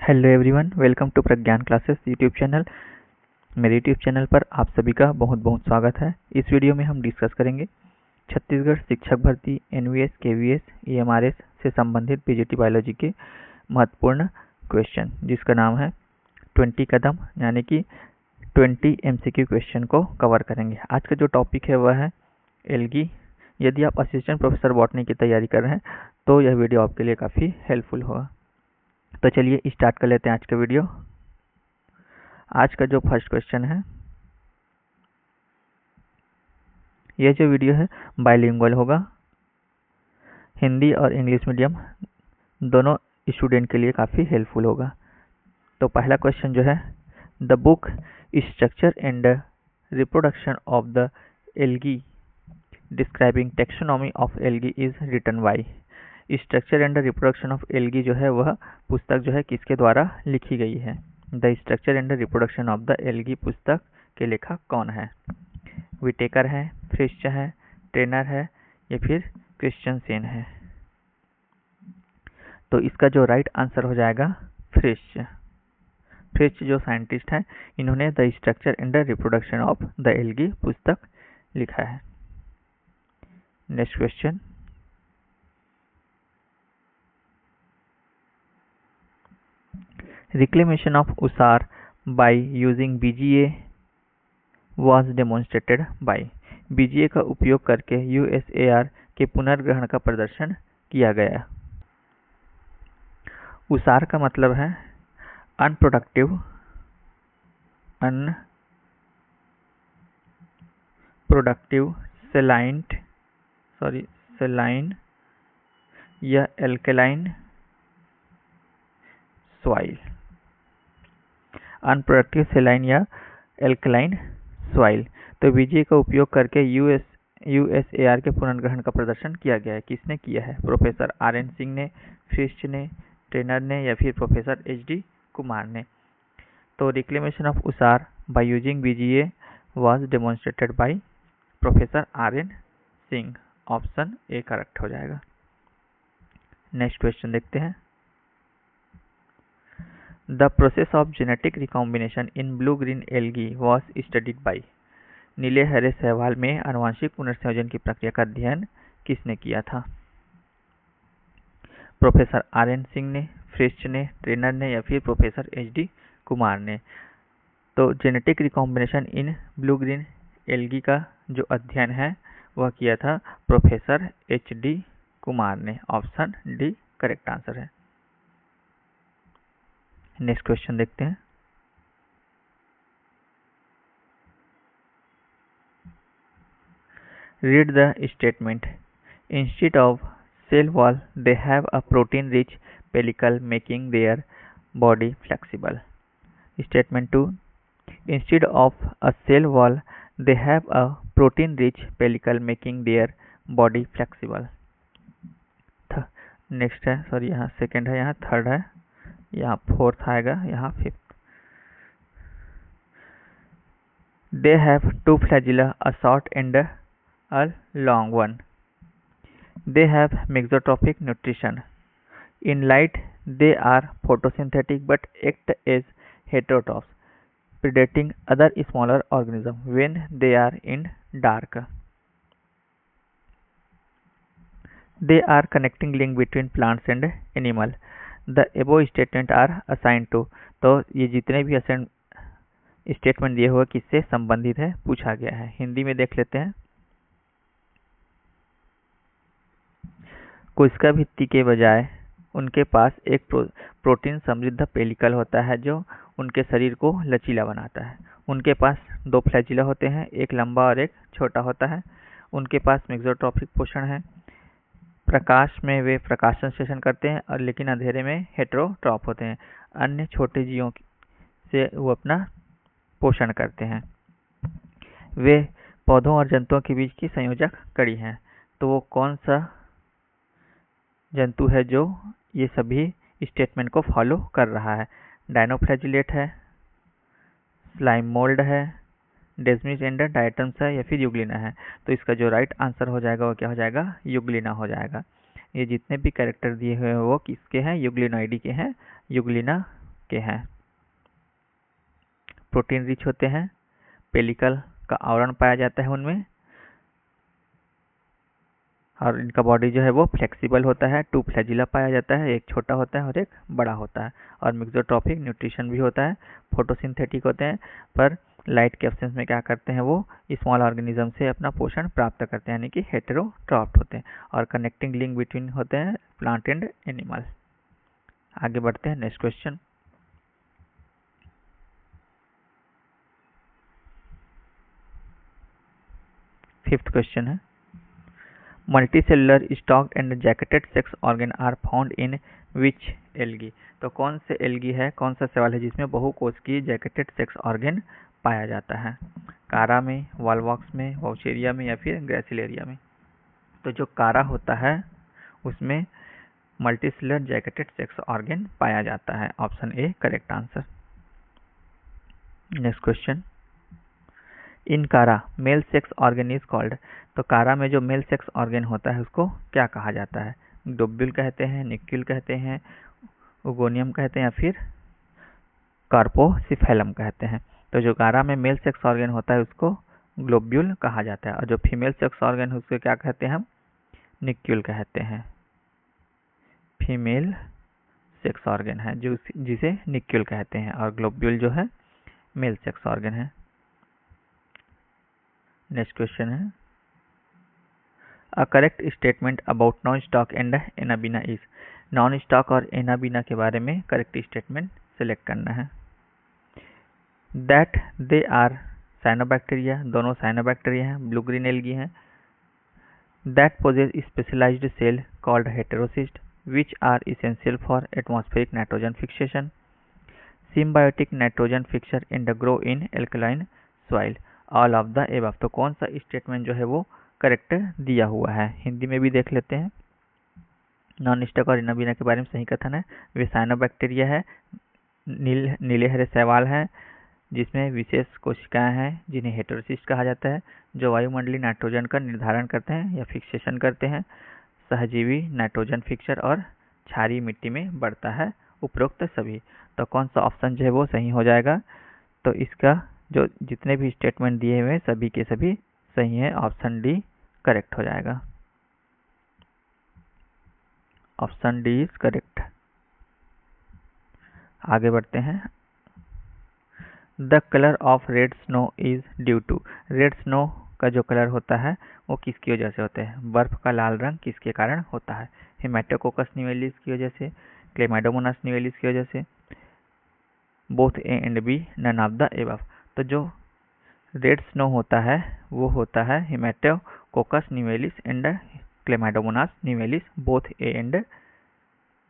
Hello everyone, welcome to Pragyan classes YouTube channel. मेरे YouTube channel पर आप सभी का बहुत बहुत स्वागत है। इस वीडियो में हम डिस्कस करेंगे छत्तीसगढ़ शिक्षक भर्ती एनवीएस केवीएस ईएमआरएस से संबंधित पीजीटी बायोलॉजी के महत्वपूर्ण क्वेश्चन, जिसका नाम है 20 कदम, यानी कि 20 एमसीक्यू क्वेश्चन को कवर करेंगे। आज का जो टॉपिक है वह है एल्गी। यदि आप असिस्टेंट प्रोफेसर बॉटनी की तैयारी कर रहे हैं तो यह वीडियो आपके लिए काफ़ी हेल्पफुल होगा। तो चलिए स्टार्ट कर लेते हैं आज का वीडियो। आज का जो फर्स्ट क्वेश्चन है, यह जो वीडियो है बाइलिंगुअल होगा, हिंदी और इंग्लिश मीडियम दोनों स्टूडेंट के लिए काफ़ी हेल्पफुल होगा। तो पहला क्वेश्चन जो है, the book structure and reproduction of the algae describing taxonomy of algae is written by. Structure and reproduction of algae जो है वह पुस्तक जो है किसके द्वारा लिखी गई है? The structure and reproduction of the algae पुस्तक के लेखक कौन है? विटेकर है, फ्रिश्च है, ट्रेनर है या फिर क्रिश्चियनसेन है? तो इसका जो राइट आंसर हो जाएगा फ्रिश्च। फ्रिश्च जो साइंटिस्ट है, इन्होंने the structure and reproduction of the algae पुस्तक लिखा है। Next question, reclamation of Usar by using BGA was demonstrated by। BGA का उपयोग करके USAR के पुनर्ग्रहण का प्रदर्शन किया गया। उसार का मतलब है अनप्रोडक्टिव सेलाइन या एल्केलाइन सॉइल। अनप्रोडक्टिव सेलाइन या एल्कलाइन सॉइल। तो बीजीए का उपयोग करके यूएसएआर के पुनर्ग्रहण का प्रदर्शन किया गया है। किसने किया है? प्रोफेसर आर.एन. सिंह ने, फ्रिश्च ने, ट्रेनर ने या फिर प्रोफेसर एच.डी. कुमार ने। तो reclamation of usar by using BGA was demonstrated by professor R N. Singh. Option A correct हो जाएगा। नेक्स्ट क्वेश्चन देखते हैं। The process of genetic recombination in blue-green algae was studied by। नीले हरे शैवाल में आनुवंशिक पुनर्संयोजन की प्रक्रिया का अध्ययन किसने किया था? प्रोफेसर आर.एन. सिंह ने, फ्रिश्च ने, ट्रेनर ने या फिर प्रोफेसर एच.डी. कुमार ने। तो genetic recombination in blue green algae का जो अध्ययन है वह किया था प्रोफेसर एच.डी. कुमार ने। ऑप्शन डी करेक्ट आंसर है। नेक्स्ट क्वेश्चन देखते हैं। Read the statement. Instead of cell wall they have a protein rich pellicle making their body flexible. Statement 2, instead of a cell wall they have a protein rich pellicle making their body flexible. Next है, sorry यहाँ second है, यहाँ third है, यहाँ fourth आएगा, यहाँ fifth. They have two flagella, a short and a long one. They have mesotrophic nutrition. In light, they are photosynthetic but act as heterotrophs, predating other smaller organisms when they are in dark. They are connecting link between plants and animal. The above statement are assigned to। तो ये जितने भी statement दिए हुए किससे संबंधित है पूछा गया है। हिंदी में देख लेते हैं। कोशिका भित्ति के बजाय उनके पास एक प्रोटीन समृद्ध पेलिकल होता है जो उनके शरीर को लचीला बनाता है। उनके पास दो फ्लैजिला होते हैं, एक लंबा और एक छोटा होता है। उनके पास मेसोट्रॉपिक पोषण है। प्रकाश में वे प्रकाश संश्लेषण करते हैं और लेकिन अंधेरे में हेटेरोट्रॉप होते हैं। अन्य छोटे जीवों से वो अपना पोषण करते हैं। वे पौधों और जंतुओं के बीच की संयोजक कड़ी हैं। तो वो कौन सा जंतु है जो ये सभी स्टेटमेंट को फॉलो कर रहा है? डायनोफ्लैजिलेट है, स्लाइम मोल्ड है, डेस्मिस एंड डायटम्स है या फिर यूग्लिना है? तो इसका जो राइट आंसर हो जाएगा वो क्या हो जाएगा? यूग्लिना हो जाएगा। ये जितने भी कैरेक्टर दिए हुए हैं वो किसके हैं? यूग्लिनोइडी के हैं। यूग्लिना के हैं, प्रोटीन रिच होते हैं, पेलिकल का आवरण पाया जाता है उनमें, और इनका बॉडी जो है वो फ्लेक्सिबल होता है, 2 फ्लैजिला पाया जाता है, एक छोटा होता है और एक बड़ा होता है, और मिक्सोट्रॉफिक न्यूट्रिशन भी होता है, फोटोसिंथेटिक होते हैं, पर लाइट के एब्सेंस में क्या करते हैं वो स्मॉल ऑर्गेनिज्म से अपना पोषण प्राप्त करते हैं, यानी कि हेटेरोट्रॉफ्ट होते हैं, और कनेक्टिंग लिंक बिटवीन होते हैं प्लांट एंड एनिमल। आगे बढ़ते हैं, नेक्स्ट क्वेश्चन। फिफ्थ क्वेश्चन है, multicellular stalked and jacketed sex organ are found in which algae. तो कौन से एल्गी है, कौन सा सवाल है जिसमें बहुकोशिकीय जैकेटेड सेक्स ऑर्गन पाया जाता है? कारा में, वॉलवॉक्स में, वाउचेरिया में या फिर ग्रेसिलेरिया में? तो जो कारा होता है उसमें मल्टीसेलुलर जैकेटेड सेक्स ऑर्गन पाया जाता है, option A correct answer. Next question, in Chara male sex organ is called. तो कारा में जो मेल सेक्स ऑर्गन होता है उसको क्या कहा जाता है? ग्लोब्यूल कहते हैं, निक्यूल कहते हैं, ओगोनियम कहते हैं या फिर कार्पोसिफेलम कहते हैं। तो जो कारा में मेल सेक्स ऑर्गन होता है उसको ग्लोब्यूल कहा जाता है, और जो फीमेल सेक्स ऑर्गन है उसको क्या कहते हैं हम? निक्यूल कहते हैं। फीमेल सेक्स ऑर्गन है जो जिसे निक्यूल कहते हैं, और ग्लोब्यूल जो है मेल सेक्स ऑर्गन है। नेक्स्ट क्वेश्चन है, a correct statement about Nostoc and Anabaena is. Nostoc और एनाबीना के बारे में करेक्ट स्टेटमेंट सेलेक्ट करना है। दैट दे आर साइनोबैक्टीरिया, दोनों साइनोबैक्टीरिया हैं, ब्लू ग्रीन एल्गी हैं। That possess specialized cell called heterocyst which are essential for atmospheric nitrogen fixation. Symbiotic nitrogen fixture and grow in alkaline soil. All of the above। तो कौन सा statement जो है वो correct दिया हुआ है? हिंदी में भी देख लेते हैं। नॉन स्टॉक और एनाबीना के बारे में सही कथन है, वे साइनोबैक्टीरिया है, नीले हरे शैवाल है जिसमें विशेष कोशिकाएं हैं जिन्हें हेटेरोसिस्ट कहा जाता है, जो वायुमंडलीय नाइट्रोजन का निर्धारण करते हैं या फिक्सेशन करते हैं, सहजीवी नाइट्रोजन फिक्सर और क्षारीय मिट्टी में बढ़ता है, उपरोक्त सभी। तो कौन सा ऑप्शन जो है वो सही हो जाएगा? तो इसका जो जितने भी स्टेटमेंट दिए हुए सभी के सभी सही है, ऑप्शन डी करेक्ट हो जाएगा। Option D is correct. आगे बढ़ते हैं, the colour of red snow is due to. Red snow का जो कलर होता है वो किसकी वजह से होता है? बर्फ का लाल रंग किसके कारण होता है? हेमेटोकोकस निवेलिस की वजह से, क्लेमाइडोमोनास निवेलिस की वजह से, both A and B, none of the above. तो जो रेड स्नो होता है वो होता है Haematococcus nivalis and Chlamydomonas nivalis, both A and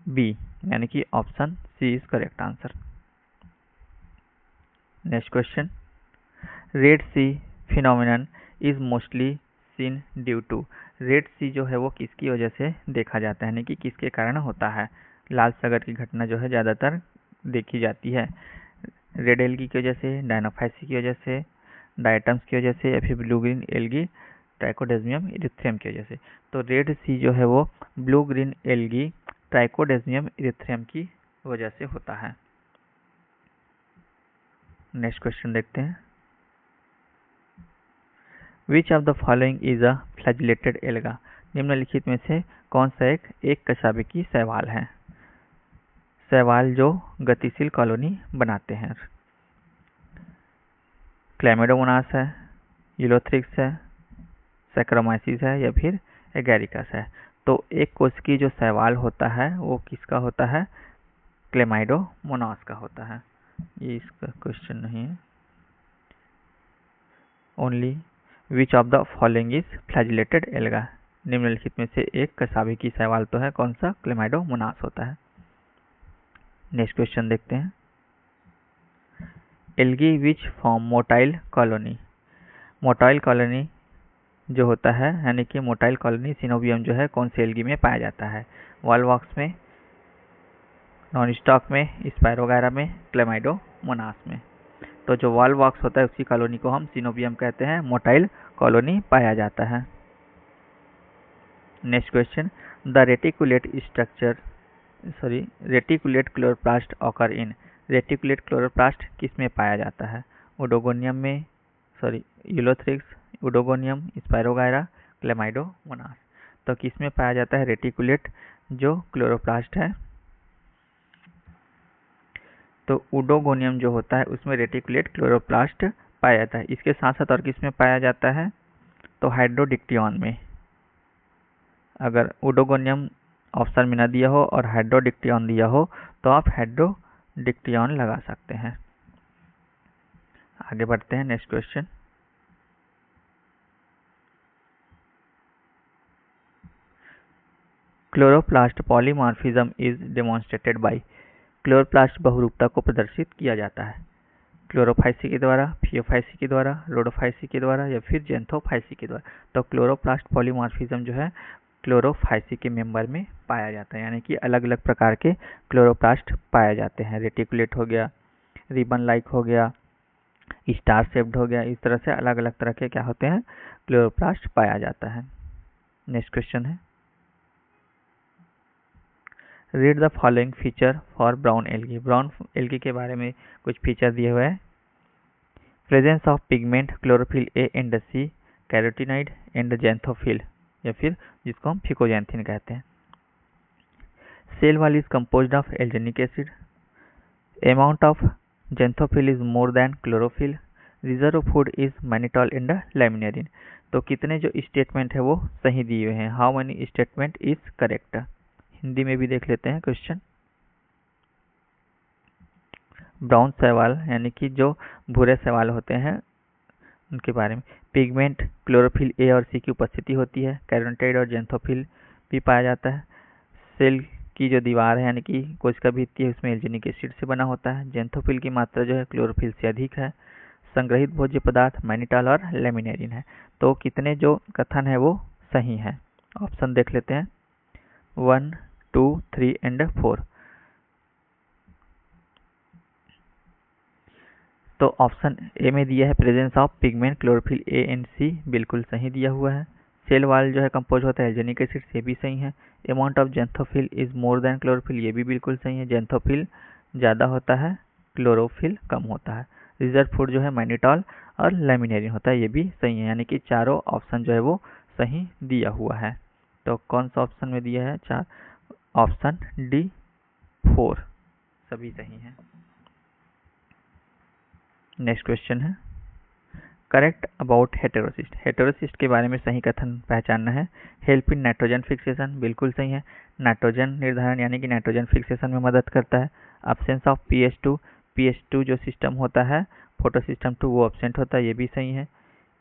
B, यानी कि option C is correct answer. Next question, red sea phenomenon is mostly seen due to. Red sea जो है वो किसकी वजह से देखा जाता है, यानी कि किसके कारण होता है? लाल सागर की घटना जो है ज़्यादातर देखी जाती है रेड एल्गी की वजह से, डायनोफाइसी की वजह से, डायटम्स की वजह से, या फिर ब्लू ग्रीन एल्गी ट्राइकोडेस्मियम इरिथ्रियम की वजह से। तो रेड सी जो है वो ब्लू ग्रीन एल्गी ट्राइकोडेस्मियम इरिथ्रियम की वजह से होता है। नेक्स्ट क्वेश्चन देखते हैं, which of the following is a flagellated alga. निम्नलिखित में से कौन सा एक कशाभिकी शैवाल है? शैवाल जो गतिशील कॉलोनी बनाते हैं। क्लैमिडोमोनास है, यूलोथ्रिक्स है, सैक्रोमाइसिस है या फिर एगैरिकस है। तो एक कोशिकीय जो शैवाल होता है वो किसका होता है? क्लेमाइडोमोनास का होता है। ये इसका क्वेश्चन नहीं है। Only which of the following is flagellated alga. निम्नलिखित में से एक कशाभिकी शैवाल तो है, कौन सा? क्लेमाइडोमोनास होता है। नेक्स्ट क्वेश्चन देखते हैं, algae which form motile colony. Motile colony जो होता है, यानी कि मोटाइल कॉलोनी सिनोबियम जो है कौन से एल्गी में पाया जाता है? वॉलवॉक्स में, नॉन स्टॉक में, स्पायरोगायरा में, क्लेमाइडोमोनास में। तो जो वॉलवॉक्स होता है उसकी कॉलोनी को हम सिनोबियम कहते हैं, मोटाइल कॉलोनी पाया जाता है। Next question, the reticulate chloroplast occur in. Reticulate chloroplast किस में पाया जाता है? ओडोगोनियम में, यूलोथ्रिक्स, ओडोगोनियम, स्पायरोगायरा, क्लेमाइडोमोनास। तो किस में पाया जाता है रेटिकुलेट जो क्लोरोप्लास्ट है? तो ओडोगोनियम जो होता है उसमें रेटिकुलेट क्लोरोप्लास्ट पाया जाता है। इसके साथ साथ और किस में पाया जाता है? तो हाइड्रोडिक्टियन में। अगर ओडोगोनियम ऑप्शन में ना दिया हो और हाइड्रोडिक्टियन दिया हो तो आप हाइड्रोडिक्टियन लगा सकते हैं। आगे बढ़ते हैं, next question. Chloroplast polymorphism is demonstrated by. Chloroplast बहुरूपता को प्रदर्शित किया जाता है क्लोरोफाइसी के द्वारा, फियोफाइसी के द्वारा, रोडोफाइसी के द्वारा या फिर जेंथोफाइसी के द्वारा। तो क्लोरोप्लास्ट पॉलीमॉर्फिज्म जो है क्लोरोफाइसी के मेंबर में पाया जाता है, यानी कि अलग अलग प्रकार के क्लोरोप्लास्ट पाए जाते हैं। रेटिकुलेट हो गया, रिबन लाइक हो गया, स्टार शेप्ड हो गया, इस तरह से अलग अलग तरह के क्या होते हैं क्लोरोप्लास्ट पाया जाता है। नेक्स्ट क्वेश्चन है, read the following feature for brown algae. Brown algae के बारे में कुछ फीचर दिए हुए हैं। Presence of pigment chlorophyll A and C, carotenoid and xanthophyll, या फिर जिसको हम फिकोजैंथिन कहते हैं। Cell wall is composed of alginic acid, amount of xanthophyll is more than chlorophyll, reserve food is mannitol and laminarin. तो कितने जो statement है वो सही दिए हुए हैं। How many statement is correct. Hindi में भी देख लेते हैं क्वेश्चन। ब्राउन शैवाल यानी कि जो भूरे शैवाल होते हैं उनके बारे में। पिगमेंट क्लोरोफिल ए और सी की उपस्थिति होती है। कैरोटीनॉइड और जेंथोफिल भी पाया जाता है। सेल की जो दीवार है यानी कि कोशिका भित्ति है उसमें एल्जेनिक एसिड से बना होता है। जेंथोफिल की मात्रा जो है क्लोरोफिल से अधिक है। संग्रहित भोज्य पदार्थ मैनिटॉल और लैमिनेरिन है। तो कितने जो कथन है वो सही है। ऑप्शन देख लेते हैं 1, 2, 3 एंड 4। तो ऑप्शन ए में दिया है presence of pigment chlorophyll A and C, बिल्कुल सही दिया हुआ है। सेल वॉल जो है कंपोज होता है एल्जेनिक एसिड से, भी सही है। Amount of xanthophyll is more than chlorophyll, ये भी बिल्कुल सही है। जेंथोफिल ज़्यादा होता है, क्लोरोफिल कम होता है। रिजर्व फूड जो है मैनिटॉल और लैमिनेरिन होता है, ये भी सही है। यानी कि चारों ऑप्शन जो है वो सही दिया हुआ है। तो कौन सा ऑप्शन में दिया है? चार, ऑप्शन डी 4 सभी सही है। नेक्स्ट क्वेश्चन है, करेक्ट अबाउट हेटेरोसिस्ट। हेटेरोसिस्ट के बारे में सही कथन पहचानना है। हेल्प इन नाइट्रोजन फिक्सेशन, बिल्कुल सही है। नाइट्रोजन निर्धारण यानी कि नाइट्रोजन फिक्सेशन में मदद करता है। एब्सेंस ऑफ pH2, pH2 जो सिस्टम होता है फोटो सिस्टम 2 वो एब्सेंट होता है, ये भी सही है।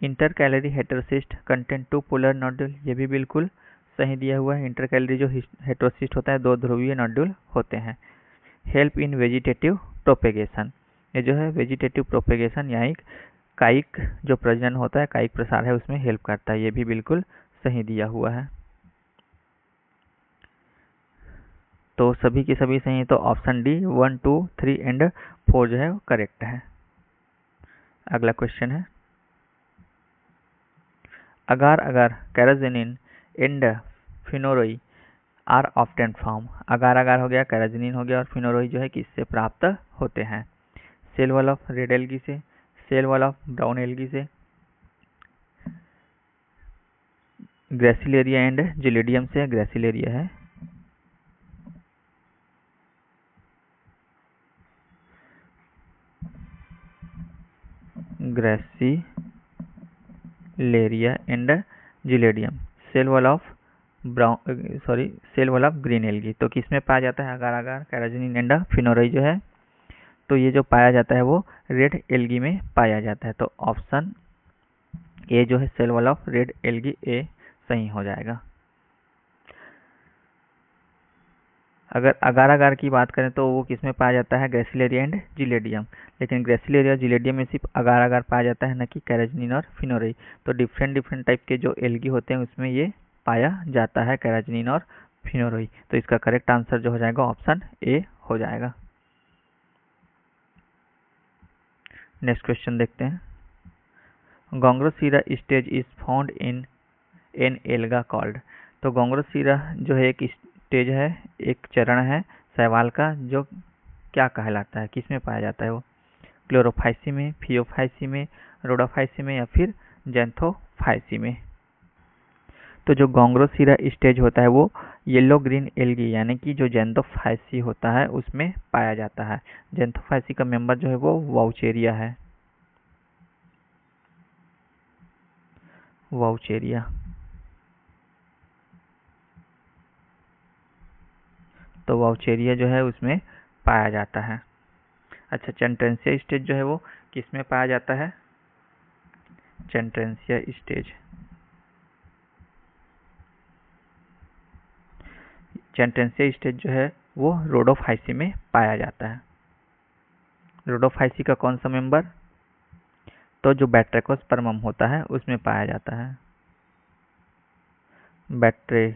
Inter calorie heterocyst content 2 polar nodule, ये भी बिल्कुल सही दिया हुआ है। इंटर कैलोरी जो हेटेरोसिस्ट होता है 2 ध्रुवीय नोड्यूल होते हैं। हेल्प इन वेजिटेटिव प्रोपेगेशन, ये जो है वेजिटेटिव प्रोपेगेशन यानी कायिक जो प्रजनन होता है, कायिक प्रसार है उसमें हेल्प करता है, ये भी बिल्कुल सही दिया हुआ है। तो सभी के सभी सही है। तो ऑप्शन डी 1, 2, 3 एंड 4 जो है वो करेक्ट है। अगला क्वेश्चन है, अगार अगार कैराजिनिन एंड फिनोरोई आर ऑफ्टन फ्रॉम। अगार अगार हो गया, कैराजिनिन हो गया और फिनोरोई जो है किससे प्राप्त होते हैं? Cell wall of red algae से, cell wall of brown algae से, ग्रेसिलेरिया एंड जिलेडियम से। ग्रेसिलेरिया है, Gracilaria and Gelidium. Cell wall of cell wall of green algae तो किसमें पाया जाता है? अगार अगार, कैराजिनिन एंड फिनोरोई जो है तो ये जो पाया जाता है वो रेड एल्गी में पाया जाता है। तो ऑप्शन ए जो है cell wall of red algae A सही हो जाएगा। अगर अगार अगार की बात करें तो वो किसमें पाया जाता है? Gracilaria and gelidium. लेकिन ग्रेसिलेरिया और जिलेडियम में सिर्फ अगार अगार पाया जाता है, न कि कैराजिनिन और फिनोरोई। तो डिफरेंट डिफरेंट टाइप के जो एल्गी होते हैं उसमें ये पाया जाता है कैराजिनिन और फिनोरोई। तो इसका करेक्ट आंसर जो हो जाएगा ऑप्शन ए हो जाएगा। नेक्स्ट क्वेश्चन देखते हैं, Gongrosira stage is found in an alga called. तो गोंग्रोसीरा जो है एक स्टेज है, एक चरण है शैवाल का जो क्या कहलाता है, किस में पाया जाता है वो? क्लोरोफाइसी में, फियोफाइसी में, रोडोफाइसी में या फिर जैंथोफाइसी में? तो जो गोंगरोसिरा स्टेज होता है वो येलो ग्रीन एल्गी यानी कि जो जैंथोफाइसी होता है उसमें पाया जाता है। जैंथोफाइसी का मेंबर जो है वो वाउचेरिया है, वाउचेरिया। तो वाउचेरिया जो है उसमें पाया जाता है। अच्छा, चैंट्रेंसिया स्टेज जो है वो किस में पाया जाता है? चैंट्रेंसिया स्टेज, चैंट्रेंसिया स्टेज जो है वो रोडोफाइसी में पाया जाता है। रोडोफाइसी का कौन सा मेंबर? तो जो बैट्रेकोस्पर्मम होता है उसमें पाया जाता है, बैट्रेकोस्पर्मम,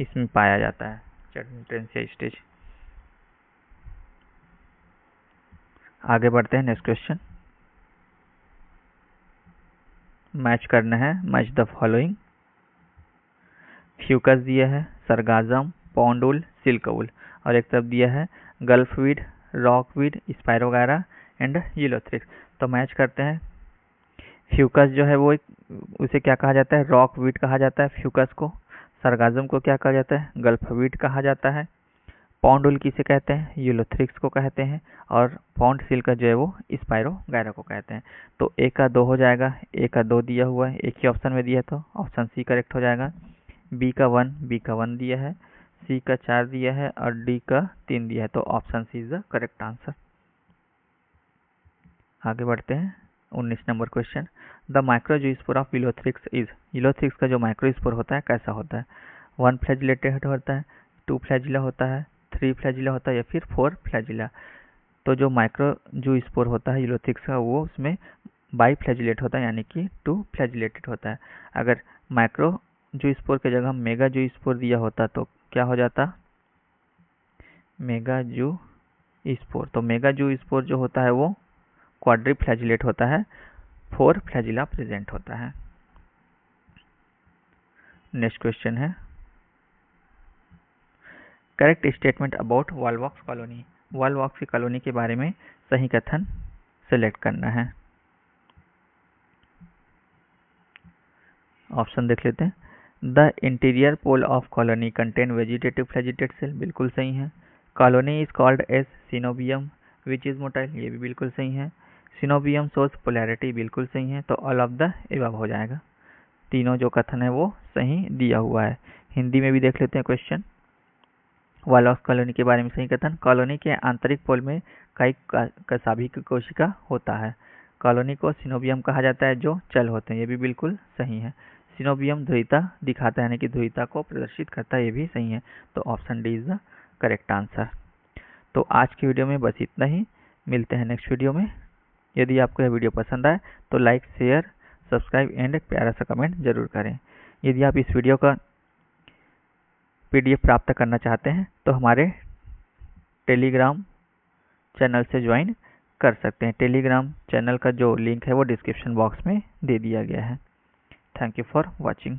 इसमें पाया जाता है चैंट्रेंसिया स्टेज। आगे बढ़ते हैं, नेक्स्ट क्वेश्चन। मैच करना है, मैच द फॉलोइंग। फ्यूकस दिया है, सरगाजम, पॉन्डुल, सिल्कउल, और एक तरफ दिया है गल्फवीड, रॉकवीड, स्पायरोगायरा एंड यूलोथ्रिक्स। तो मैच करते हैं। फ्यूकस जो है वो उसे क्या कहा जाता है? रॉकवीड कहा जाता है फ्यूकस को। सरगाजम को क्या कहा जाता है? गल्फवीड कहा जाता है। पॉन्डुल किसे कहते हैं? यूलोथ्रिक्स को कहते हैं। और पॉन्ड सिल्क जो है वो स्पायरोगायरा को कहते हैं। तो ए का 2 हो जाएगा, ए का 2 दिया हुआ है, एक ही ऑप्शन में दिया तो ऑप्शन सी करेक्ट हो जाएगा। बी का 1 दिया है, सी का 4 दिया है और डी का 3 दिया है, तो option C is the correct answer. आगे बढ़ते हैं, 19 number question. The microzoospore of Ulothrix is. Ulothrix का जो माइक्रोस्पोर होता है कैसा होता है? 1 फ्लैजिलेटेड होता है, 2 फ्लैजिला होता है, 3 फ्लैजिला होता है या फिर 4 फ्लैजिला? तो जो माइक्रोजूस्पोर होता है यूलोथ्रिक्स का वो उसमें बाई फ्लैजिलेट होता है यानी कि 2 फ्लैजिलेटेड होता है। अगर माइक्रोजूस्पोर की जगह मेगाजूस्पोर दिया होता तो क्या हो जाता? मेगाजूस्पोर। तो मेगाजूस्पोर जो होता है वो क्वाड्रिफ्लैजिलेट होता है, 4 फ्लैजिला प्रेजेंट होता है। नेक्स्ट क्वेश्चन है, correct statement about Volvox colony. Volvox की कॉलोनी के बारे में सही कथन सेलेक्ट करना है। ऑप्शन देख लेते हैं। The interior pole of colony contain vegetative flagellated cell, बिल्कुल सही है। Colony is called as coenobium which is motile, ये भी बिल्कुल सही है। सिनोबियम शोज पोलैरिटी, बिल्कुल सही है। तो ऑल ऑफ द एबव हो जाएगा। तीनों जो कथन है वो सही दिया हुआ है। हिंदी में भी देख लेते हैं क्वेश्चन। वॉलवॉक्स कॉलोनी के बारे में सही कथन। कॉलोनी के आंतरिक पोल में कई कसाभिक कोशिका होता है। कॉलोनी को सिनोबियम कहा जाता है जो चल होते हैं, ये भी बिल्कुल सही है। सिनोबियम ध्रुवीयता दिखाता है यानी कि ध्रुवीयता को प्रदर्शित करता है, ये भी सही है। तो option D is the correct answer. तो आज की वीडियो में बस इतना ही, मिलते हैं नेक्स्ट वीडियो में। यदि आपको यह वीडियो पसंद आए तो लाइक, शेयर, सब्सक्राइब एंड एक प्यारा सा कमेंट जरूर करें। यदि आप इस वीडियो का PDF प्राप्त करना चाहते हैं तो हमारे टेलीग्राम चैनल से ज्वाइन कर सकते हैं। टेलीग्राम चैनल का जो लिंक है वो डिस्क्रिप्शन बॉक्स में दे दिया गया है। Thank you for watching.